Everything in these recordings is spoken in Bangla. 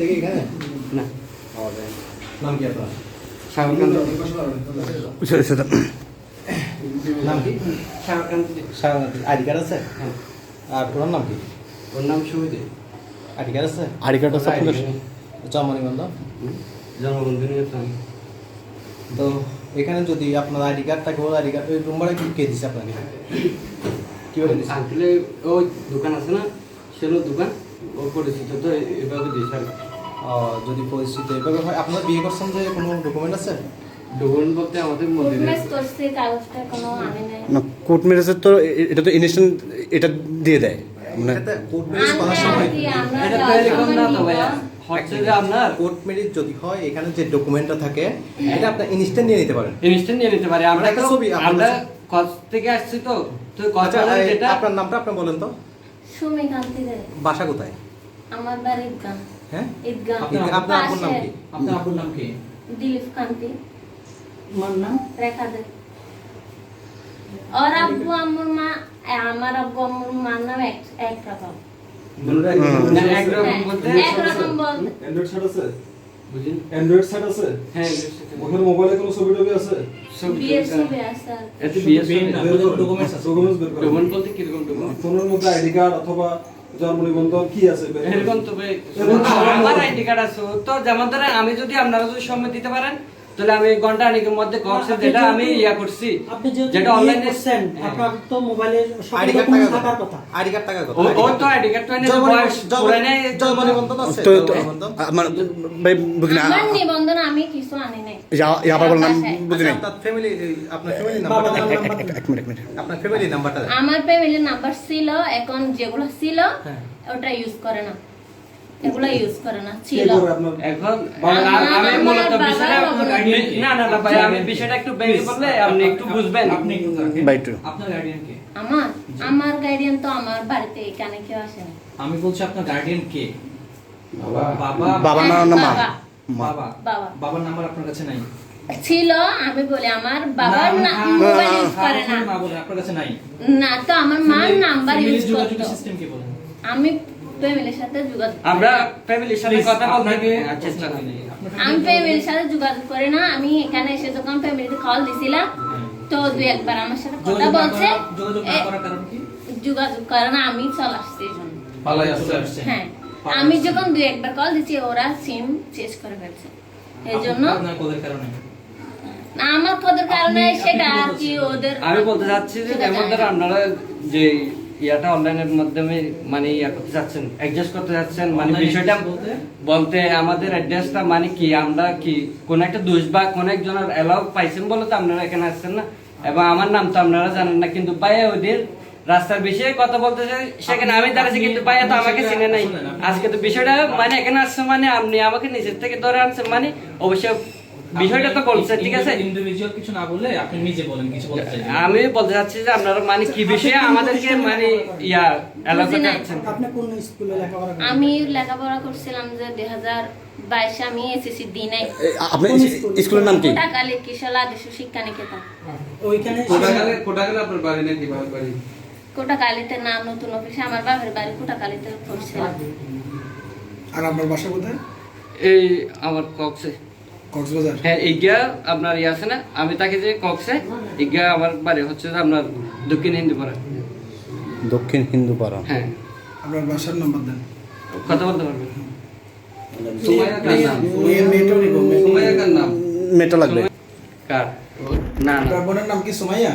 দেখি এখানে না নাম কি আপনার? শাহরুখান নাম কি? শাহরুখান আইডি কার্ড আছে? হ্যাঁ। আর ওনার নাম কি? ওর নাম সুবিধে আইডি কার্ড আছে? আইডি কার্ড আছে আপনাদের? জন্ম নিবন্ধন? জন্মবন্ধু নিয়ে তো এখানে যদি আপনার আইডি কার্ড থাকে, ওর আইডি কার্ড ওই নম্বরে কে দিচ্ছে আপনাকে? কীভাবে দিচ্ছে? আসলে ওই দোকান আছে না সেলো দোকান ও পরিচিত তো এভাবে দিয়েছে আর যদি পরিস্থিতি এভাবে হয়, আপনারা বিয়ে করছেন যে কোনো ডকুমেন্ট আছে? ডকুমেন্ট বলতে আমাদের মধ্যে না কোর্ট ম্যারেজের তো এটা তো ইনস্ট্যান্ট এটা দিয়ে দেয় মানে এটাতে কোর্ট ম্যারেজ করার সময় এটা তো এরকম না তো ভাইয়া হচ্ছে যে আপনার কোর্ট ম্যারেজ যদি হয়, এখানে যে ডকুমেন্টটা থাকে এটা আপনি ইনস্ট্যান্ট নিয়ে নিতে পারেন। ইনস্ট্যান্ট নিয়ে নিতে পারি আমরা একটা তো ছবি আমরা কস থেকে আসছি তো তো আচ্ছা, কক্সবাজার যেটা আপনার নামটা আপনি বলেন তো। সুমি কান্তি দে। বাসা কোথায়? আমার বাড়ি ঈদগাঁ। হ্যাঁ, ঈদগাঁ। আপনার আপুর নাম কি? আপনার আপুর নাম কি? দিলীপ কান্তি। তোমার নাম? রেখা দে। और अब्बू अम्मुर माँ আমার আব্বু আম্মুর মার নাম এক রকম। না একরকম বলতে এক রকম বলতে অ্যান্ড্রয়েড সেট আছে? বুঝিন অ্যান্ড্রয়েড সেট আছে? হ্যাঁ ওখানে মোবাইলে কোনো ছবি টবি আছে? বিয়ের ছবি আছে। এতে বিয়ে ডকুমেন্টস আছে? ডকুমেন্টস বের করো। ডকুমেন্ট বলতে কি রকম ডকুমেন্ট ফোনের মধ্যে আইডি কার্ড অথবা জন্ম নিবন্ধন কি আছে? বের করো। এরকম তবে এরকম আমার আইডি কার্ড আছে তো যেমন ধরে আমি যদি আপনারা যদি সম্মতি দিতে পারেন তাহলে আমি ঘন্টা আনিকের মধ্যে কক্সে যেটা আমি ইয়া করছি আপনি যেহেতু যেটা বিয়ে অনলাইনে করছেন, আপনার তো মোবাইলে সব আইডি কার্ড ডকুমেন্ট থাকার কথা। আইডি কার্ড থাকার কথা। ও তো আইডি কার্ড তো এনে বয়স পুরানে জন্ম নিবন্ধন আছে? তো জন্ম নিবন্ধন? আমার ভাই বুঝি না আমার নিবন্ধন আমি কিছু আনি নাই। আবার বললাম বুঝি আচ্ছা, নাই আপনার ফ্যামিলি নাম্বারটা বাবার দেন। নাম্বার দেন। এক মিনিট আপনার ফ্যামিলি নাম্বারটা দেন। আমার ফ্যামিলির নাম্বার ছিল, এখন যেগুলো ছিল হ্যাঁ। ওটা ইউজ করে না, এগুলো ইউজ করে না কে ছিল। করে আপনার? এখন আমার আমি মূলত বাবা বিষয়টা বাবা না ভাই আমি বিষয়টা একটু ভেঙে বললে আপনি একটু বুঝবেন আপনি একটু থাকেন। ভাই একটু। আপনার গার্ডিয়ান কে? আমার গার্ডিয়ান তো আমার বাড়িতে এখানে কেউ আসে না। আমি বলছি আপনার গার্ডিয়ান কে? বাবা। বাবা। বাবার নাম না মা? বাবা। মা। বাবা। বাবা বাবার নাম্বার আপনার কাছে নাই? ছিল, আমি বলি আমার বাবার মোবাইল ইউজ করে না। না বলে আপনার কাছে নাই। না তো আমার মার নাম্বার ফ্যামিলি ইউজ যোগাযোগ করতো। সিস্টেম কি বলেন? আমি ফ্যামিলির সাথে যোগাযোগ আমরা ফ্যামিলির সাথে Please, কথা বলতে আপনাকে চেষ্টা করি আমি ফ্যামিলির সাথে যোগাযোগ করি না। আমি এখানে এসে যখন ফ্যামিলিতে কল দিছিলাম তো দুই একবার আমার সাথে কথা বলছে। যোগাযোগ না করার কারণ কি? যোগাযোগ করে না, আমি চলে আসছি এই জন্য। পালাই আসছে। হ্যাঁ, আমি যখন দুই একবার কল দিচ্ছি ওরা সিম চেঞ্জ করে ফেলছে, এই জন্য আপনার কোদের কারণে। না, আমার কদের কারণে আপনি সেটা কি আর বলতে কি চাচ্ছেন? ওদের আমি বলতে চাচ্ছি যে সেটা যেমন জানি ধরো না। আপনারা যে ইয়াটা অনলাইনের মাধ্যমে মানে ইয়া করতে যাচ্ছেন অ্যাডজাস্ট করতে যাচ্ছেন মানে Online বিষয়টা adjust বলতে আমাদের অ্যাড্রেসটা মানে কি আমরা কি কোন একটা দোষ বা কোন একজনের অ্যালাউ পাইছেন বলে তো আপনারা এখানে আসছেন না, এবং আমার নাম তো আপনারা জানেন না, কিন্তু পায়ে ওদের রাস্তার বিষয়ে কথা বলতে চাই সেখানে আমি দাঁড়াচ্ছি কিন্তু পায়ে তো আমাকে চিনে নাই। আজকে তো বিষয়টা মানে এখানে আসছে মানে আপনি আমাকে নিচের থেকে ধরে আনছেন মানে অবশ্যই বিষয়টা তো বলছে, ঠিক আছে? ইন্ডিভিজুয়াল কিছু না বললে আপনি নিজে বলেন কিছু বলতে চাই। আমি বলতে চাচ্ছি যে আপনারা মানে কি বিষয়ে আমাদেরকে মানে ইয়া এলাকা বুঝি নাই। করছেন। আপনি কোন স্কুলে লেখাপড়া করেন? আমি লেখাপড়া করছিলাম যে 2022 আমি এসএসসি দিই নাই। আপনি স্কুলের নাম কি? কোটাকালী কিশোর আদর্শ শিক্ষা নিকেতন। ওইখানে কোটাগালে আপনার বাড়ি নাকি বাবার বাড়ি? কোটাকালীতে না, নতুন অফিসে আমার বাবার বাড়ি কোটাকালীতে পড়ছিলাম। আর আপনার বাসা কোথায়? এই আমার কক্সে। কক্সবাজার। হ্যাঁ ইগা আপনার ইয়ে আছে না, আমি তাকে যে কক্সে ইগা আমার বাড়ি হচ্ছে যে আপনার দক্ষিণ হিন্দুপাড়া। দক্ষিণ হিন্দু পাড়া। হ্যাঁ আপনার বাসার নাম্বার দেন। কথা বলতে পারবেন? মেয়েটা লাগবে। কার? না না আপনার বোনের নাম কি সুমাইয়া?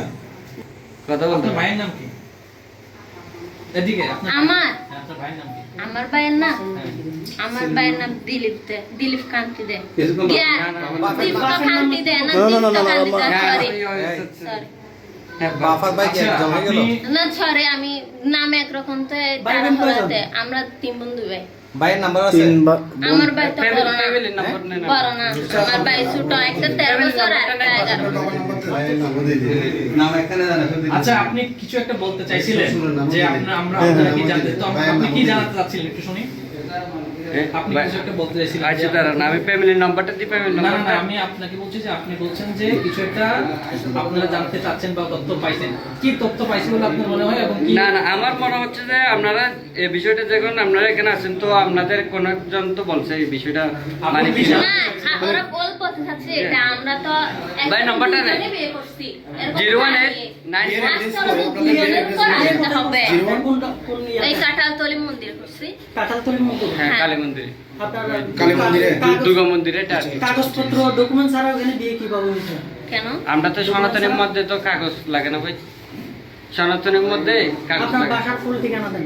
কথা বলতে আপনার ভাইয়ের নাম কি? এদিকে আপনার আমার আপনার ভাইয়ের নাম কি? আমার ভাইয়ের নাম দিলীপ কান্তি দে। দীপ্ত কান্তি দে না, দীপ্ত কান্তি দে, সরি হ্যাঁ বাফার ভাই কি একদম হয়ে গেল? না, সরি, আমি নাম একরকম তো ভাই বোন কয়জন? আমরা তিন বন্ধু ভাই। ভাইয়ের নাম্বার আছে? আমার ভাই তো বড় না, ফ্যামিলির নাম্বার নেই না। বড় না, আমার ভাই ছোট, একটা 13 বছর আর একটা 11। আচ্ছা আপনি কিছু একটা বলতে চাইছিলেন যে আমরা আপনারা কি জানতে, তো আপনি কি জানাতে চাচ্ছিলেন একটু শুনি। আপনি কিছু একটা বলতে চাইছিলেন যে আচ্ছা দাঁড়ান, আমি ফ্যামিলির নাম্বারটা দিই, ফ্যামিলির না না না, নাম্বারটা আমি আপনাকে বলছি যে আপনি বলছেন যে কিছু একটা আপনারা জানতে চাচ্ছেন বা তথ্য পাইছেন, কি তথ্য পাইছেন বলে আপনার মনে হয় এবং কি না না, আমার মনে হচ্ছে যে আপনারা এই বিষয়টা যখন আপনারা এখানে আছেন তো আপনাদের কোন একজন তো বলছে এই বিষয়টা মানে কি না ওরা বল বলতে চাচ্ছে এটা আমরা তো ভাই, নাম্বারটা নেই। দুজনে বিয়ে করছি। এরকম 018 আজকে ওরা দুজনের উপর আসতে হবে। এই কাঁঠালতলি মন্দির করছি। কাঁঠালতলির মতো হ্যাঁ, হ্যাঁ। কালী মন্দিরে, আপনার কালী মন্দিরে দুর্গা মন্দিরে এটা আর কি। কাগজপত্র ডকুমেন্ট ছাড়া ওখানে বিয়ে কিভাবে হয়েছে? কেন? আমরা তো সনাতনের মধ্যে তো কাগজ লাগে না ভাই, সনাতনের মধ্যে কাগজ আপনার লাগে। বাসার ফুল ঠিকানা দেন।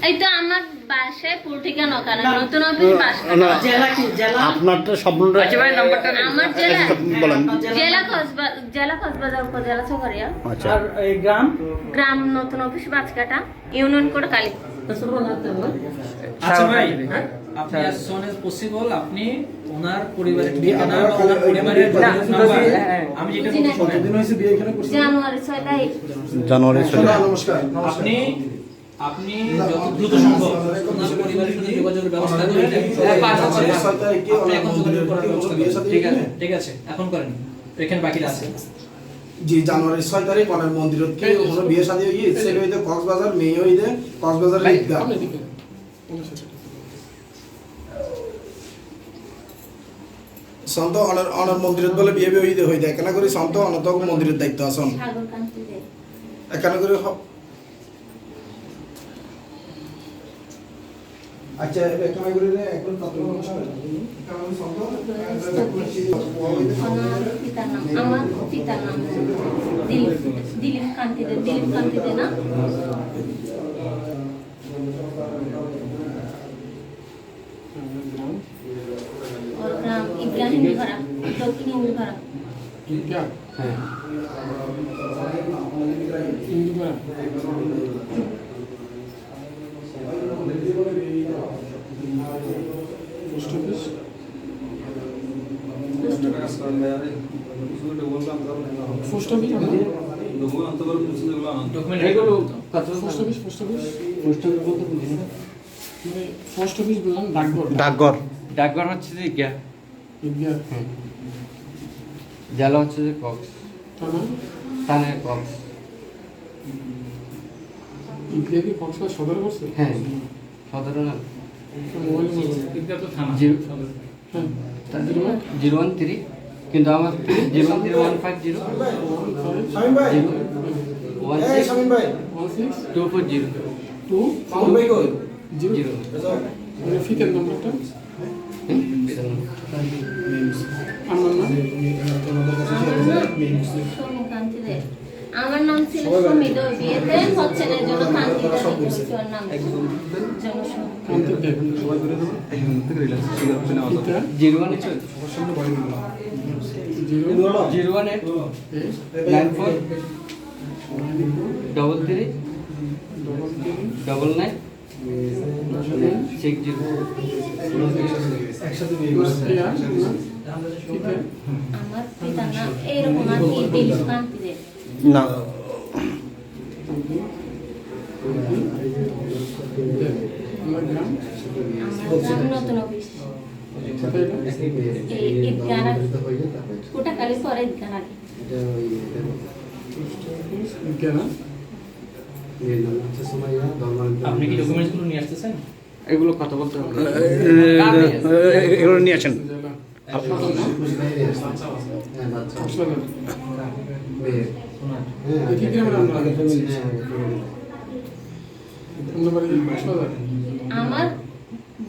এই তো আমার বাসায় পুরো ঠিকানা কারণ নতুন অফিস বাসা। জেলা কি জেলা? আপনার তো স্বপ্নটা আচ্ছা ভাই, নাম্বারটা নেন। আমার জেলা বলেন। জেলা কক্সবাজার উপজেলা চকরিয়া, আচ্ছা, আর এই গ্রাম গ্রাম নতুন অফিস বাজকাটা, ইউনিয়ন কোড কালী। আচ্ছা ভাই, হ্যাঁ? আপনি as soon as possible আপনি ওনার পরিবারের ঠিকানা বা ওনার পরিবারের নাম্বার, আমি যেটা বলছি শুনেন, কতদিন হয়েছে বিয়ে এখানে করছেন? জানুয়ারি 6 তারিখ। জানুয়ারি নমস্কার নমস্কার আপনি আপনি যত দ্রুত সম্ভব ওনার পরিবারের সাথে যোগাযোগের ব্যবস্থা করেন। জানুয়ারির 6 তারিখে আপনি ওনার এখন মন্দিরে যোগাযোগ করার ব্যবস্থা বিয়ে করেন। শাদী ঠিক আছে, এখানে? ঠিক আছে, এখন করেন, এখানে বাকিরা আছে। জি জানুয়ারির 6 তারিখ ওনার মন্দিরত কি ওনার বিয়ে শাদী হই ছেলে হইতে কক্সবাজার, মেয়ে হইতে কক্সবাজার ঈদগাহ। সন্ত অনার মন্দিরত বলে বিয়ে বিয়ে হইতে হইতে এখানে করে সন্ত অনত মন্দিরের দায়িত্ব আছেন সাগরকান্তিতে। এখানে করে আচ্ছা এখানে করে এখন কত এখানে সন্ত আমার পিতার নাম দিলীপ কান্তিতে না? ওর গ্রাম ঈদগাহ হিন্দুপাড়া, দক্ষিণ হিন্দুপাড়া। হ্যাঁ, ডকুমেন্ট এগুলো কত ডাকঘর। ডাকঘর হচ্ছে যে গিয়া, জেলা হচ্ছে যে কক্স, থানা কক্স। হ্যাঁ, সদর না, ঈদগাহ তো থানা। 013, কিন্তু আমার 013-150 শামিম ভাই এই শামিম ভাই 240 শামিম ভাই কই 0। কান্তিতে। আমার নাম ছিল সমিত, ওই বিয়েতে হচ্ছে না, জন্য কান্তিতে রেখেছি ওর নাম। একসাথে বিয়ে করছে আমার পিতার নাম এইরকম আর কি দিলীপ কান্তিতে। না, আমার গ্রাম নতুন অফিস ঈদগাহ কোটাখালী পরে ঈদগাহ আগে। আপনি কি ডকুমেন্টসগুলো নিয়ে আসতেছেন? এগুলো কথা বলতে হবে। এগুলো নিয়ে আসেন। আমার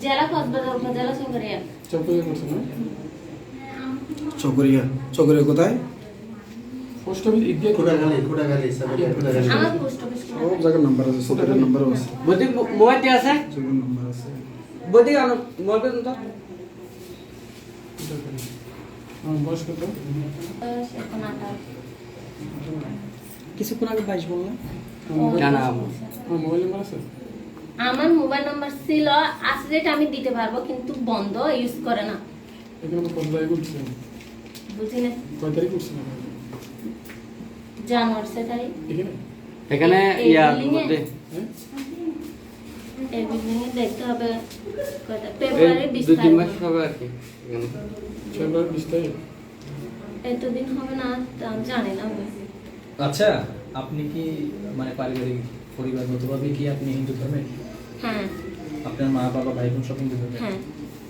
জেলা কক্সবাজার উপজেলা চকরিয়া। চকরিয়া কোথায় আমার পোস্ট অফিস ও জায়গার নাম্বার আছে সতের নাম্বারও আছে বদি মোবাইল দিয়ে আছে, জায়গার নাম্বার আছে বদি আনো মোবাইল তো। এখন 28। কিছুক্ষণ আগে 22 বললাম। জানা আমার মোবাইল নাম্বার ছিল, আছে যেটা আমি দিতে পারবো কিন্তু বন্ধ, ইউজ করে না। বুঝি না, জানুয়ারি 6 তারিখ। এখানে এই ইয়ার building এ? মধ্যে এর বিল্ডিংয়ে দেখতে হবে কয়টা ফেব্রুয়ারি 20 2-3 মাস তারিখ হবে আর কি এতদিন হবে না তা আমি জানি না আমি। আচ্ছা, আপনি কি মানে পারিবারিক পরিবারগতভাবে কি আপনি হিন্দু ধর্মের? হ্যাঁ আপনার মা বাবা ভাই বোন সব হিন্দু ধর্মের? হ্যাঁ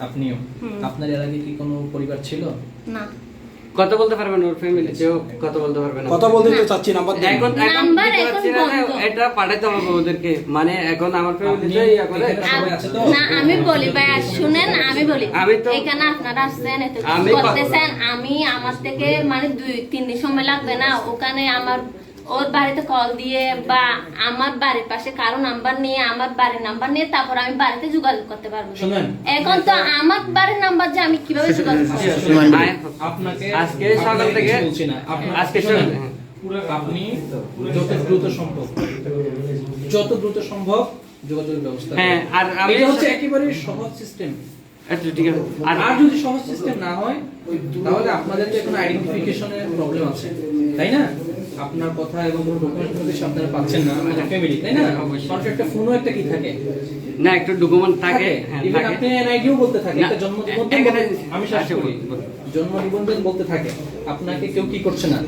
আপনিও? হুম। আপনার এর আগে কি কোনো পরিবার ছিল? না কথা বলতে পারবেন ওর ফ্যামিলিতেও কথা বলতে পারবেন না। কথা বলতে তো চাচ্ছি নাম্বার দেন। এখন নাম্বার দিতে এখন পারছি না যে বন্ধ। এটা পাঠাতে হবে ওদেরকে, মানে এখন আমার আপনি ফ্যামিলিতে ইয়া করে এখানে সবাই আছে তো? না আমি বলি ভাইয়া শুনেন আমি বলি আমি তো- এখানে আপনারা আসছেন এত কিছু আমি করতেছেন আমি আমার থেকে মানে 2-3 দিন সময় লাগবে না ওখানে আমার ওর বাড়িতে কল দিয়ে বা আমার বাড়ির পাশে কারো নাম্বার নিয়ে আমার বাড়ির নাম্বার নিয়ে তারপর আমি বাড়িতে যোগাযোগ করতে পারবো শুনেন। এখন তো আমার বাড়ির নাম্বার যে আমি কিভাবে যোগাযোগ করবো আপনাকে আজকে সকাল থেকে কিছু বলছি না। আজকে শুনেন, শুনেন। আপনি যত দ্রুত সম্ভব যোগাযোগের ব্যবস্থা হ্যাঁ, করুন। আর আমি- এটা হচ্ছে একেবারে সহজ সিস্টেম। আচ্ছা ঠিক আছে। আর যদি সহজ সিস্টেম না হয় তাহলে আপনাদের তো এখন আইডেন্টিফিকেশনের প্রবলেম আছে, তাই না? আপনার কথা এবং কোনো ডকুমেন্ট কিছু আপনারা পাচ্ছেন না, আমাদের ফ্যামিলি, তাই না? অবশ্যই। মানুষের একটা ফোনও একটা কি থাকে, না একটু ডকুমেন্ট থাকে, হ্যাঁ Even থাকে। আপনি এনআইডিও বলতে থাকে, না, একটা জন্ম নিবন্ধন এখানে- আমি শেষ আচ্ছা, করি। বলুন। জন্ম নিবন্ধন বলতে থাকে, আপনাকে কেউ কি করছে না,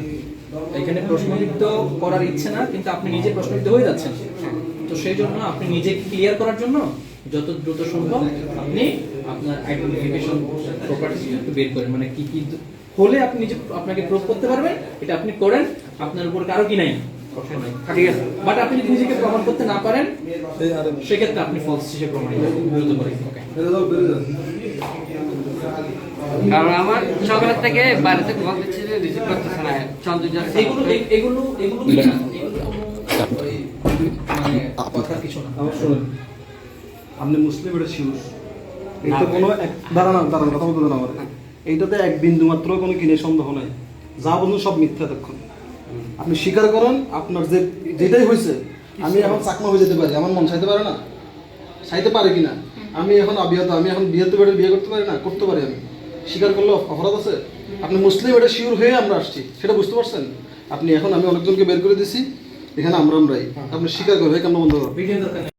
এখানে প্রশ্নবিদ্ধ করার ইচ্ছে না, কিন্তু আপনি নিজে প্রশ্নবিদ্ধ হয়ে যাচ্ছেন। তো সেই জন্য আপনি নিজেকে ক্লিয়ার করার জন্য যত দ্রুত সম্ভব আপনি আপনার আইডেন্টিফিকেশন প্রপার্টিস একটু বের করেন, মানে কি কি হলে আপনি নিজে আপনাকে প্রুভ করতে পারবেন, এটা আপনি করেন। আপনার উপর কারো কি নাই, ঠিক আছে। বাট আপনি যদি নিজেকে প্রমাণ করতে না পারেন সেক্ষেত্রে আপনি ফলস হিসেবে প্রমাণিত করেন। ওকে, কারণ আমার সকালের থেকে বাড়িতে কল দিচ্ছে যে রিসিভ করতেছে না, চন্দ্র যাচ্ছে। এগুলো এগুলো এগুলো কি না? এগুলো ওই মানে কথার কিছু না। আমার শুনুন, আপনি মুসলিম এটা শিওর, এইটা কোনো দাঁড়ান কথা বলতে দেন আমার, এইটাতে এক বিন্দু মাত্র কোনো কিনে সন্দেহ নাই, যা বলুন সব মিথ্যা তখন। আপনি স্বীকার করেন আপনার যে যেটাই হয়েছে। আমি এখন চাকমা হয়ে যেতে পারি, আমার মন চাইতে পারে না, চাইতে পারে কিনা? আমি এখন অবিবাহিত, আমি এখন বিয়েতে বেড়ে বিয়ে করতে পারি না, করতে পারি আমি, স্বীকার করলে অপরাধ আছে? আপনি মুসলিম এটা শিওর হয়ে আমরা আসছি, সেটা বুঝতে পারছেন? আপনি এখন আমি অনেকজনকে বের করে দিছি, এখানে আমরাই, আপনি স্বীকার করবে কেমন বন্ধ করবেন? ভিডিও দরকার নেই।